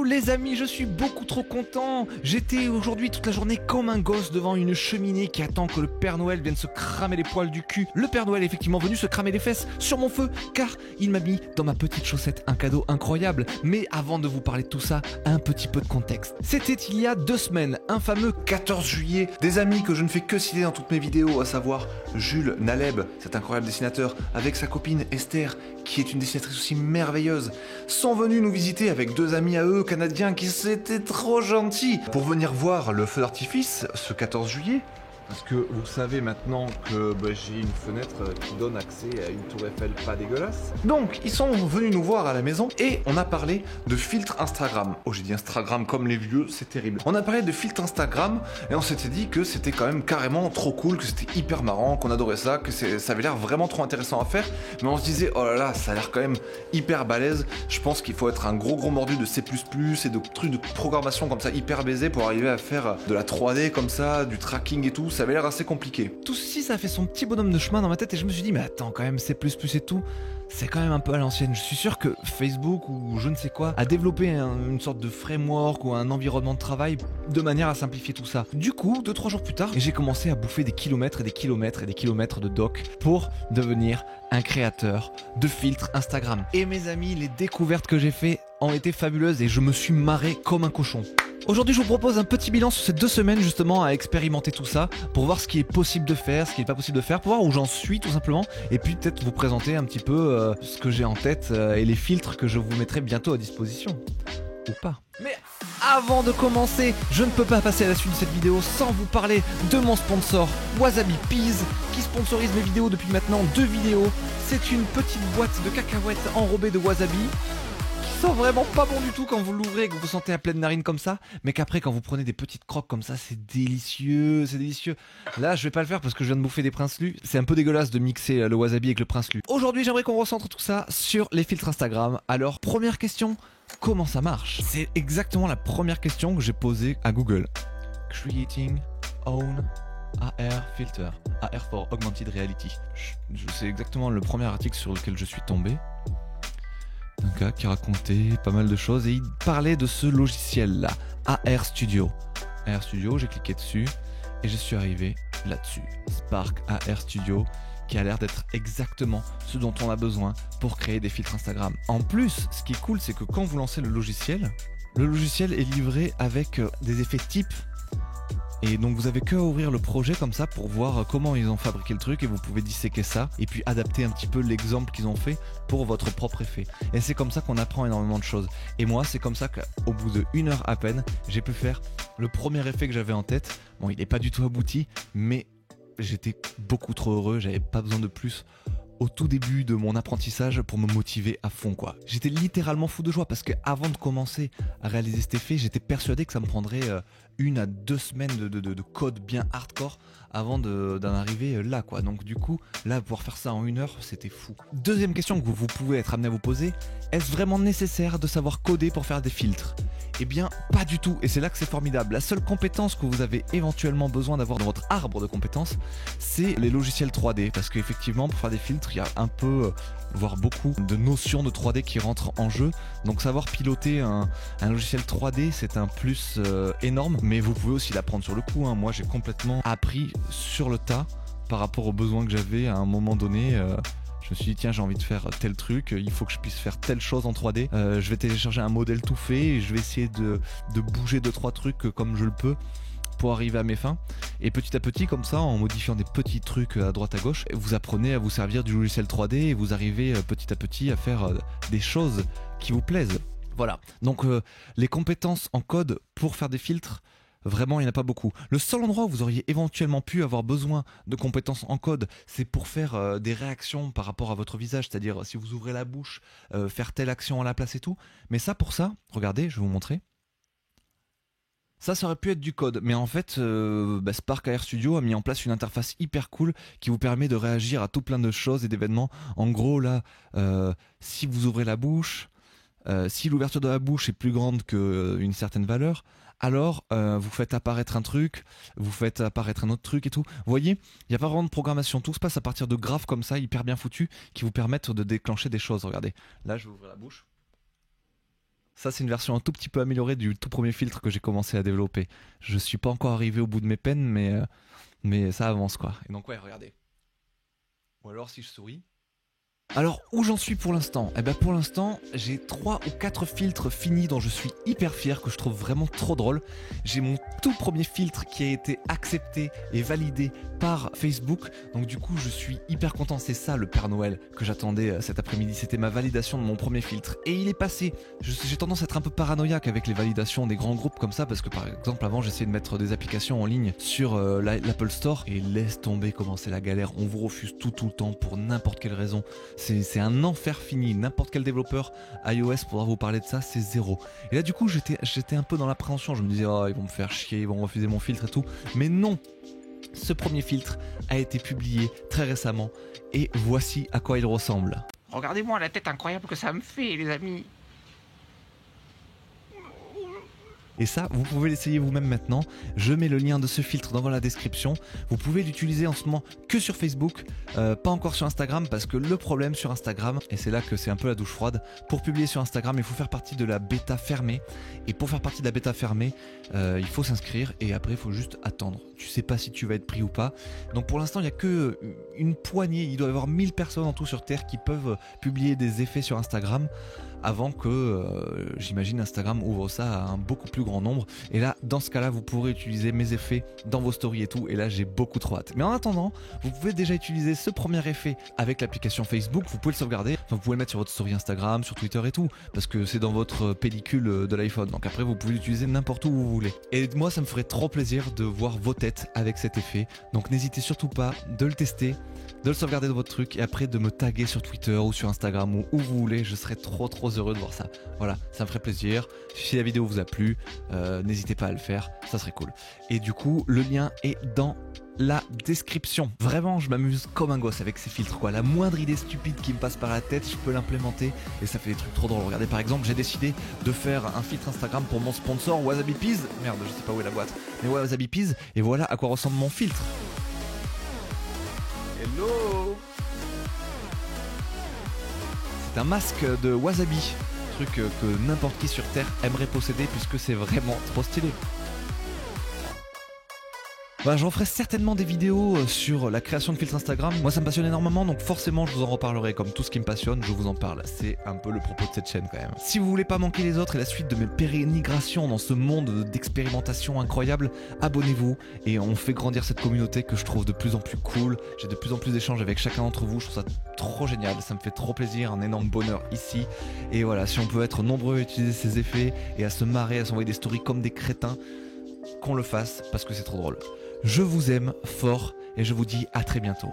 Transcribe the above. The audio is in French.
les amis, je suis beaucoup trop content. J'étais aujourd'hui toute la journée comme un gosse devant une cheminée qui attend que le Père Noël vienne se cramer les poils du cul. Le Père Noël est effectivement venu se cramer les fesses sur mon feu car il m'a mis dans ma petite chaussette un cadeau incroyable. Mais avant de vous parler de tout ça, un petit peu de contexte. C'était il y a 2 semaines, un fameux 14 juillet. Des amis que je ne fais que citer dans toutes mes vidéos, à savoir Jules Naleb, cet incroyable dessinateur, avec sa copine Esther, qui est une dessinatrice aussi merveilleuse, sont venus nous visiter avec 2 amis à eux, canadiens, qui s'étaient trop gentils, pour venir voir le feu d'artifice ce 14 juillet. Parce que vous savez maintenant que j'ai une fenêtre qui donne accès à une tour Eiffel pas dégueulasse. Donc ils sont venus nous voir à la maison et on a parlé de filtre Instagram. Oh, j'ai dit Instagram comme les vieux, c'est terrible. On a parlé de filtre Instagram et on s'était dit que c'était quand même carrément trop cool, que c'était hyper marrant, qu'on adorait ça, que ça avait l'air vraiment trop intéressant à faire. Mais on se disait, oh là là, ça a l'air quand même hyper balèze. Je pense qu'il faut être un gros mordu de C++ et de trucs de programmation comme ça hyper baisé pour arriver à faire de la 3D comme ça, du tracking et tout. Ça avait l'air assez compliqué. Tout ceci, ça a fait son petit bonhomme de chemin dans ma tête et je me suis dit, mais attends, quand même, C++ et tout, c'est quand même un peu à l'ancienne. Je suis sûr que Facebook ou je ne sais quoi a développé une sorte de framework ou un environnement de travail de manière à simplifier tout ça. Du coup, 2-3 jours plus tard, j'ai commencé à bouffer des kilomètres et des kilomètres et des kilomètres de doc pour devenir un créateur de filtres Instagram. Et mes amis, les découvertes que j'ai fait ont été fabuleuses et je me suis marré comme un cochon. Aujourd'hui, je vous propose un petit bilan sur ces 2 semaines justement à expérimenter tout ça pour voir ce qui est possible de faire, ce qui n'est pas possible de faire, pour voir où j'en suis tout simplement et puis peut-être vous présenter un petit peu ce que j'ai en tête et les filtres que je vous mettrai bientôt à disposition. Ou pas. Mais avant de commencer, je ne peux pas passer à la suite de cette vidéo sans vous parler de mon sponsor Wasabi Peas qui sponsorise mes vidéos depuis maintenant 2 vidéos. C'est une petite boîte de cacahuètes enrobées de wasabi qui sont vraiment pas bon du tout quand vous l'ouvrez et que vous sentez à pleine narine comme ça, mais qu'après quand vous prenez des petites croques comme ça, c'est délicieux, c'est délicieux. Là, je vais pas le faire parce que je viens de bouffer des prince-lus. C'est un peu dégueulasse de mixer le wasabi avec le prince-lu. Aujourd'hui, j'aimerais qu'on recentre tout ça sur les filtres Instagram. Alors, première question, comment ça marche? C'est exactement la première question que j'ai posée à Google. Creating own AR filter. AR for Augmented Reality. C'est exactement le premier article sur lequel je suis tombé. Un gars qui racontait pas mal de choses et il parlait de ce logiciel là, AR Studio. AR Studio, j'ai cliqué dessus et je suis arrivé là-dessus. Spark AR Studio, qui a l'air d'être exactement ce dont on a besoin pour créer des filtres Instagram. En plus, ce qui est cool, c'est que quand vous lancez le logiciel est livré avec des effets types. Et donc vous avez que à ouvrir le projet comme ça pour voir comment ils ont fabriqué le truc et vous pouvez disséquer ça et puis adapter un petit peu l'exemple qu'ils ont fait pour votre propre effet. Et c'est comme ça qu'on apprend énormément de choses. Et moi c'est comme ça qu'au bout de 1 heure à peine, j'ai pu faire le premier effet que j'avais en tête. Bon, il n'est pas du tout abouti, mais j'étais beaucoup trop heureux, j'avais pas besoin de plus au tout début de mon apprentissage pour me motiver à fond quoi. J'étais littéralement fou de joie parce que avant de commencer à réaliser cet effet, j'étais persuadé que ça me prendrait 1 à 2 semaines de code bien hardcore avant d'en arriver là quoi. Donc du coup, là pouvoir faire ça en 1 heure, c'était fou. Deuxième question que vous pouvez être amené à vous poser, est-ce vraiment nécessaire de savoir coder pour faire des filtres? Eh bien, pas du tout, et c'est là que c'est formidable. La seule compétence que vous avez éventuellement besoin d'avoir dans votre arbre de compétences, c'est les logiciels 3D, parce qu'effectivement, pour faire des filtres, il y a un peu, voire beaucoup, de notions de 3D qui rentrent en jeu. Donc savoir piloter un logiciel 3D, c'est un plus énorme, mais vous pouvez aussi l'apprendre sur le coup, hein. Moi, j'ai complètement appris sur le tas par rapport aux besoins que j'avais à un moment donné. Je me suis dit tiens, j'ai envie de faire tel truc, il faut que je puisse faire telle chose en 3D. Je vais télécharger un modèle tout fait et je vais essayer de bouger 2-3 trucs comme je le peux pour arriver à mes fins. Et petit à petit, comme ça, en modifiant des petits trucs à droite à gauche, vous apprenez à vous servir du logiciel 3D et vous arrivez petit à petit à faire des choses qui vous plaisent. Voilà, donc les compétences en code pour faire des filtres, vraiment, il n'y en a pas beaucoup. Le seul endroit où vous auriez éventuellement pu avoir besoin de compétences en code, c'est pour faire des réactions par rapport à votre visage, c'est-à-dire si vous ouvrez la bouche, faire telle action à la place et tout. Mais ça, pour ça, regardez, je vais vous montrer. Ça aurait pu être du code, mais en fait, Spark AR Studio a mis en place une interface hyper cool qui vous permet de réagir à tout plein de choses et d'événements. En gros, là, si vous ouvrez la bouche, si l'ouverture de la bouche est plus grande qu'une certaine valeur, alors vous faites apparaître un truc, vous faites apparaître un autre truc et tout. Vous voyez, il n'y a pas vraiment de programmation, tout se passe à partir de graphes comme ça, hyper bien foutus, qui vous permettent de déclencher des choses. Regardez, là je vais ouvrir la bouche. Ça, c'est une version un tout petit peu améliorée du tout premier filtre que j'ai commencé à développer. Je suis pas encore arrivé au bout de mes peines, mais ça avance quoi. Et donc ouais, regardez. Ou alors si je souris. Alors où j'en suis pour l'instant? Eh ben pour l'instant j'ai 3 ou 4 filtres finis dont je suis hyper fier, que je trouve vraiment trop drôle. J'ai mon tout premier filtre qui a été accepté et validé par Facebook, donc du coup je suis hyper content. C'est ça le Père Noël que j'attendais cet après-midi, c'était ma validation de mon premier filtre et il est passé. J'ai tendance à être un peu paranoïaque avec les validations des grands groupes comme ça, parce que par exemple avant j'essayais de mettre des applications en ligne sur l'Apple Store et laisse tomber comment c'est la galère, on vous refuse tout le temps pour n'importe quelle raison. C'est un enfer fini, n'importe quel développeur iOS pourra vous parler de ça, c'est zéro. Et là du coup j'étais un peu dans l'appréhension, je me disais oh ils vont me faire chier, ils vont refuser mon filtre et tout, mais non. Ce premier filtre a été publié très récemment et voici à quoi il ressemble. Regardez-moi la tête incroyable que ça me fait, les amis. Et ça, vous pouvez l'essayer vous-même maintenant. Je mets le lien de ce filtre dans la description. Vous pouvez l'utiliser en ce moment que sur Facebook, pas encore sur Instagram, parce que le problème sur Instagram, et c'est là que c'est un peu la douche froide, pour publier sur Instagram, il faut faire partie de la bêta fermée. Et pour faire partie de la bêta fermée, il faut s'inscrire et après il faut juste attendre. Tu sais pas si tu vas être pris ou pas. Donc pour l'instant, il n'y a que une poignée, il doit y avoir 1000 personnes en tout sur Terre qui peuvent publier des effets sur Instagram, avant que, j'imagine, Instagram ouvre ça à un beaucoup plus grand nombre. Et là, dans ce cas-là, vous pourrez utiliser mes effets dans vos stories et tout. Et là, j'ai beaucoup trop hâte. Mais en attendant, vous pouvez déjà utiliser ce premier effet avec l'application Facebook. Vous pouvez le sauvegarder. Enfin, vous pouvez le mettre sur votre story Instagram, sur Twitter et tout, parce que c'est dans votre pellicule de l'iPhone. Donc après, vous pouvez l'utiliser n'importe où vous voulez. Et moi, ça me ferait trop plaisir de voir vos têtes avec cet effet. Donc n'hésitez surtout pas de le tester, de le sauvegarder dans votre truc et après de me taguer sur Twitter ou sur Instagram ou où vous voulez. Je serais trop heureux de voir ça. Voilà, ça me ferait plaisir. Si la vidéo vous a plu, n'hésitez pas à le faire, ça serait cool. Et du coup, le lien est dans la description. Vraiment, je m'amuse comme un gosse avec ces filtres quoi. La moindre idée stupide qui me passe par la tête, je peux l'implémenter et ça fait des trucs trop drôles. Regardez par exemple, j'ai décidé de faire un filtre Instagram pour mon sponsor Wasabi Peas. Merde, je sais pas où est la boîte. Mais ouais, Wasabi Peas. Et voilà à quoi ressemble mon filtre. Hello. C'est un masque de wasabi, truc que n'importe qui sur Terre aimerait posséder puisque c'est vraiment trop stylé. Bah, j'en ferai certainement des vidéos sur la création de filtres Instagram. Moi ça me passionne énormément, donc forcément je vous en reparlerai. Comme tout ce qui me passionne, je vous en parle. C'est un peu le propos de cette chaîne quand même. Si vous voulez pas manquer les autres et la suite de mes pérénigrations dans ce monde d'expérimentation incroyable, abonnez-vous et on fait grandir cette communauté que je trouve de plus en plus cool. J'ai de plus en plus d'échanges avec chacun d'entre vous, je trouve ça trop génial, ça me fait trop plaisir, un énorme bonheur ici. Et voilà, si on peut être nombreux à utiliser ces effets et à se marrer, à s'envoyer des stories comme des crétins, qu'on le fasse parce que c'est trop drôle. Je vous aime fort et je vous dis à très bientôt.